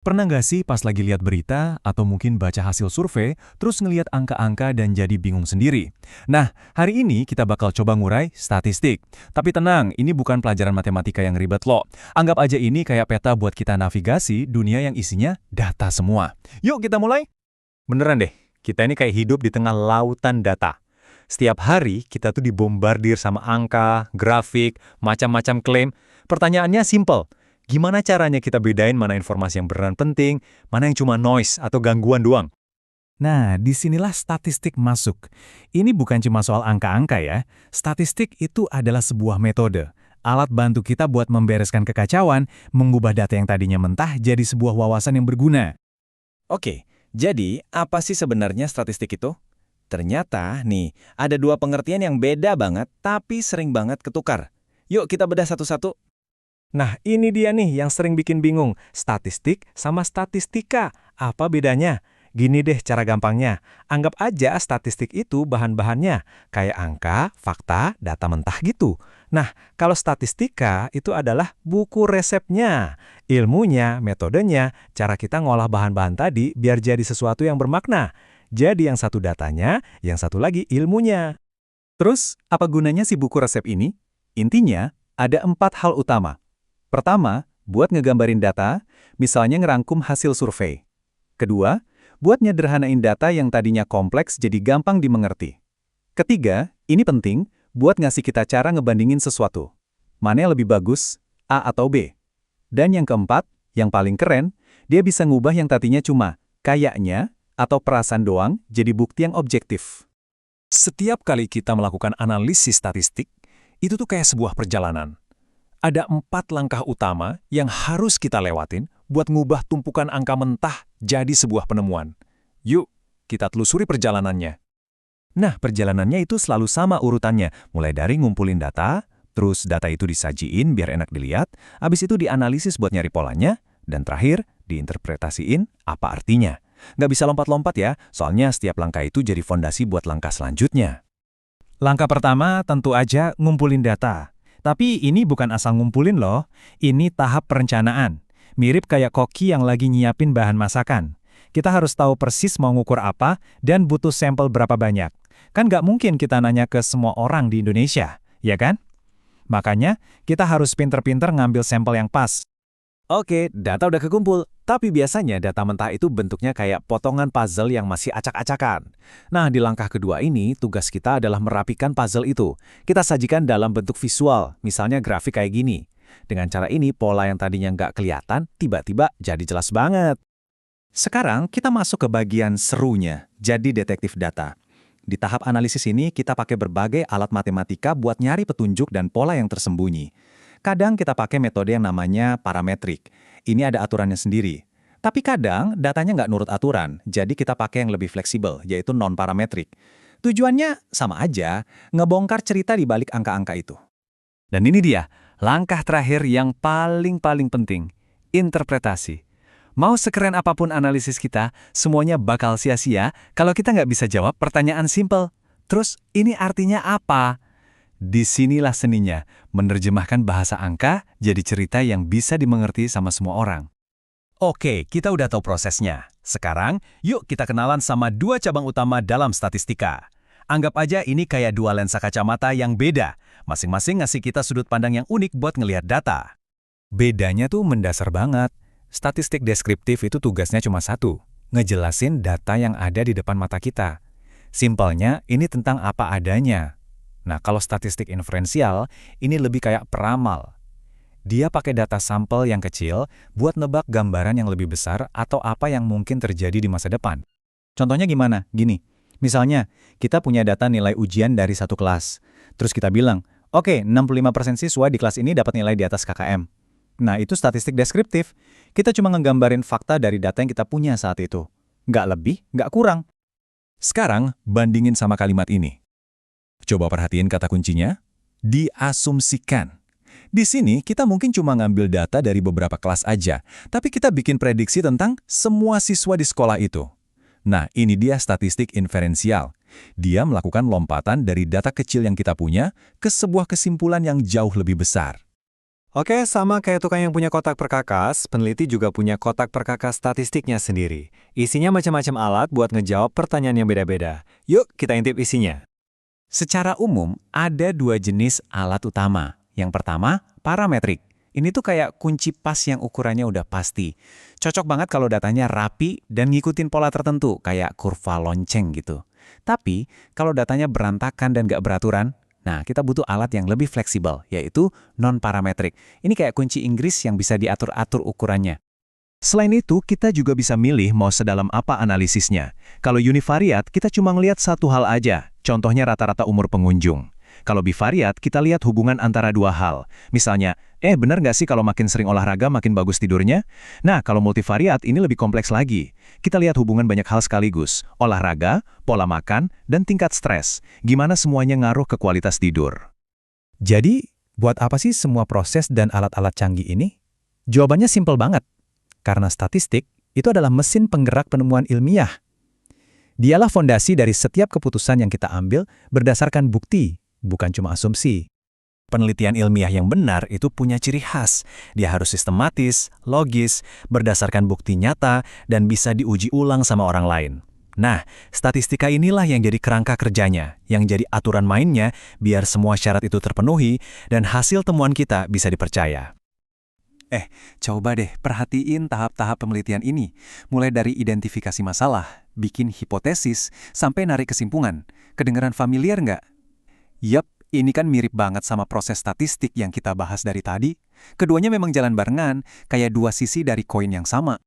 Pernah nggak sih pas lagi lihat berita atau mungkin baca hasil survei, terus ngelihat angka-angka dan jadi bingung sendiri? Nah, hari ini kita bakal coba ngurai statistik. Tapi tenang, ini bukan pelajaran matematika yang ribet loh. Anggap aja ini kayak peta buat kita navigasi dunia yang isinya data semua. Yuk kita mulai! Beneran deh, kita ini kayak hidup di tengah lautan data. Setiap hari kita tuh dibombardir sama angka, grafik, macam-macam klaim. Pertanyaannya simple. Gimana caranya kita bedain mana informasi yang beneran penting, mana yang cuma noise atau gangguan doang? Nah, disinilah statistik masuk. Ini bukan cuma soal angka-angka ya. Statistik itu adalah sebuah metode. Alat bantu kita buat membereskan kekacauan, mengubah data yang tadinya mentah jadi sebuah wawasan yang berguna. Oke, jadi apa sih sebenarnya statistik itu? Ternyata, nih, ada dua pengertian yang beda banget, tapi sering banget ketukar. Yuk kita bedah satu-satu. Nah, ini dia nih yang sering bikin bingung. Statistik sama statistika. Apa bedanya? Gini deh cara gampangnya. Anggap aja statistik itu bahan-bahannya. Kayak angka, fakta, data mentah gitu. Nah, kalau statistika itu adalah buku resepnya. Ilmunya, metodenya, cara kita ngolah bahan-bahan tadi biar jadi sesuatu yang bermakna. Jadi yang satu datanya, yang satu lagi ilmunya. Terus, apa gunanya si buku resep ini? Intinya, ada 4 hal utama. Pertama, buat ngegambarin data, misalnya ngerangkum hasil survei. Kedua, buat nyederhanain data yang tadinya kompleks jadi gampang dimengerti. Ketiga, ini penting, buat ngasih kita cara ngebandingin sesuatu. Mana yang lebih bagus, A atau B. Dan yang keempat, yang paling keren, dia bisa ngubah yang tadinya cuma kayaknya atau perasaan doang jadi bukti yang objektif. Setiap kali kita melakukan analisis statistik, itu tuh kayak sebuah perjalanan. Ada 4 langkah utama yang harus kita lewatin buat ngubah tumpukan angka mentah jadi sebuah penemuan. Yuk, kita telusuri perjalanannya. Nah, perjalanannya itu selalu sama urutannya, mulai dari ngumpulin data, terus data itu disajiin biar enak dilihat, habis itu dianalisis buat nyari polanya, dan terakhir, diinterpretasiin apa artinya. Nggak bisa lompat-lompat ya, soalnya setiap langkah itu jadi fondasi buat langkah selanjutnya. Langkah pertama tentu aja ngumpulin data. Tapi ini bukan asal ngumpulin loh, ini tahap perencanaan. Mirip kayak koki yang lagi nyiapin bahan masakan. Kita harus tahu persis mau ngukur apa dan butuh sampel berapa banyak. Kan nggak mungkin kita nanya ke semua orang di Indonesia, ya kan? Makanya, kita harus pinter-pinter ngambil sampel yang pas. Oke, data udah kekumpul, tapi biasanya data mentah itu bentuknya kayak potongan puzzle yang masih acak-acakan. Nah, di langkah kedua ini, tugas kita adalah merapikan puzzle itu. Kita sajikan dalam bentuk visual, misalnya grafik kayak gini. Dengan cara ini, pola yang tadinya nggak kelihatan, tiba-tiba jadi jelas banget. Sekarang kita masuk ke bagian serunya, jadi detektif data. Di tahap analisis ini, kita pakai berbagai alat matematika buat nyari petunjuk dan pola yang tersembunyi. Kadang kita pakai metode yang namanya parametrik. Ini ada aturannya sendiri. Tapi kadang datanya nggak nurut aturan, jadi kita pakai yang lebih fleksibel, yaitu non-parametrik. Tujuannya sama aja, ngebongkar cerita di balik angka-angka itu. Dan ini dia, langkah terakhir yang paling penting, interpretasi. Mau sekeren apapun analisis kita, semuanya bakal sia-sia kalau kita nggak bisa jawab pertanyaan simpel. Terus, ini artinya apa? Disinilah seninya, menerjemahkan bahasa angka jadi cerita yang bisa dimengerti sama semua orang. Oke, kita udah tahu prosesnya. Sekarang, yuk kita kenalan sama 2 cabang utama dalam statistika. Anggap aja ini kayak 2 lensa kacamata yang beda. Masing-masing ngasih kita sudut pandang yang unik buat ngelihat data. Bedanya tuh mendasar banget. Statistik deskriptif itu tugasnya cuma satu, ngejelasin data yang ada di depan mata kita. Simpelnya, ini tentang apa adanya. Nah, kalau statistik inferensial, ini lebih kayak peramal. Dia pakai data sampel yang kecil buat nebak gambaran yang lebih besar atau apa yang mungkin terjadi di masa depan. Contohnya gimana? Gini, misalnya kita punya data nilai ujian dari satu kelas. Terus kita bilang, oke, 65% siswa di kelas ini dapat nilai di atas KKM. Nah, itu statistik deskriptif. Kita cuma ngegambarin fakta dari data yang kita punya saat itu. Nggak lebih, nggak kurang. Sekarang, bandingin sama kalimat ini. Coba perhatiin kata kuncinya, diasumsikan. Di sini kita mungkin cuma ngambil data dari beberapa kelas aja, tapi kita bikin prediksi tentang semua siswa di sekolah itu. Nah, ini dia statistik inferensial. Dia melakukan lompatan dari data kecil yang kita punya ke sebuah kesimpulan yang jauh lebih besar. Oke, sama kayak tukang yang punya kotak perkakas, peneliti juga punya kotak perkakas statistiknya sendiri. Isinya macam-macam alat buat ngejawab pertanyaan yang beda-beda. Yuk, kita intip isinya. Secara umum, ada dua jenis alat utama. Yang pertama, parametrik. Ini tuh kayak kunci pas yang ukurannya udah pasti. Cocok banget kalau datanya rapi dan ngikutin pola tertentu, kayak kurva lonceng gitu. Tapi, kalau datanya berantakan dan gak beraturan, nah kita butuh alat yang lebih fleksibel, yaitu non-parametrik. Ini kayak kunci Inggris yang bisa diatur-atur ukurannya. Selain itu, kita juga bisa milih mau sedalam apa analisisnya. Kalau univariat, kita cuma ngelihat satu hal aja, contohnya rata-rata umur pengunjung. Kalau bivariat, kita lihat hubungan antara dua hal. Misalnya, benar nggak sih kalau makin sering olahraga makin bagus tidurnya? Nah, kalau multivariat ini lebih kompleks lagi. Kita lihat hubungan banyak hal sekaligus, olahraga, pola makan, dan tingkat stres. Gimana semuanya ngaruh ke kualitas tidur. Jadi, buat apa sih semua proses dan alat-alat canggih ini? Jawabannya simpel banget. Karena statistik itu adalah mesin penggerak penemuan ilmiah. Dialah fondasi dari setiap keputusan yang kita ambil berdasarkan bukti, bukan cuma asumsi. Penelitian ilmiah yang benar itu punya ciri khas. Dia harus sistematis, logis, berdasarkan bukti nyata, dan bisa diuji ulang sama orang lain. Nah, statistika inilah yang jadi kerangka kerjanya, yang jadi aturan mainnya biar semua syarat itu terpenuhi dan hasil temuan kita bisa dipercaya. Coba deh perhatiin tahap-tahap penelitian ini, mulai dari identifikasi masalah, bikin hipotesis, sampai narik kesimpulan. Kedengeran familiar nggak? Yap, ini kan mirip banget sama proses statistik yang kita bahas dari tadi. Keduanya memang jalan barengan, kayak dua sisi dari koin yang sama.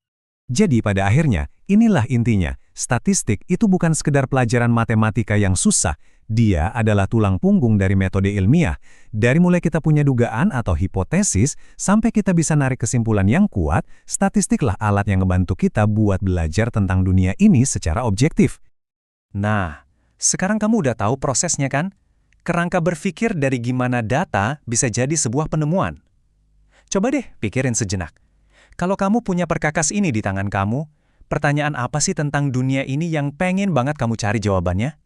Jadi pada akhirnya, inilah intinya. Statistik itu bukan sekedar pelajaran matematika yang susah. Dia adalah tulang punggung dari metode ilmiah. Dari mulai kita punya dugaan atau hipotesis, sampai kita bisa narik kesimpulan yang kuat, statistiklah alat yang ngebantu kita buat belajar tentang dunia ini secara objektif. Nah, sekarang kamu udah tahu prosesnya kan? Kerangka berpikir dari gimana data bisa jadi sebuah penemuan. Coba deh pikirin sejenak. Kalau kamu punya perkakas ini di tangan kamu, pertanyaan apa sih tentang dunia ini yang pengen banget kamu cari jawabannya?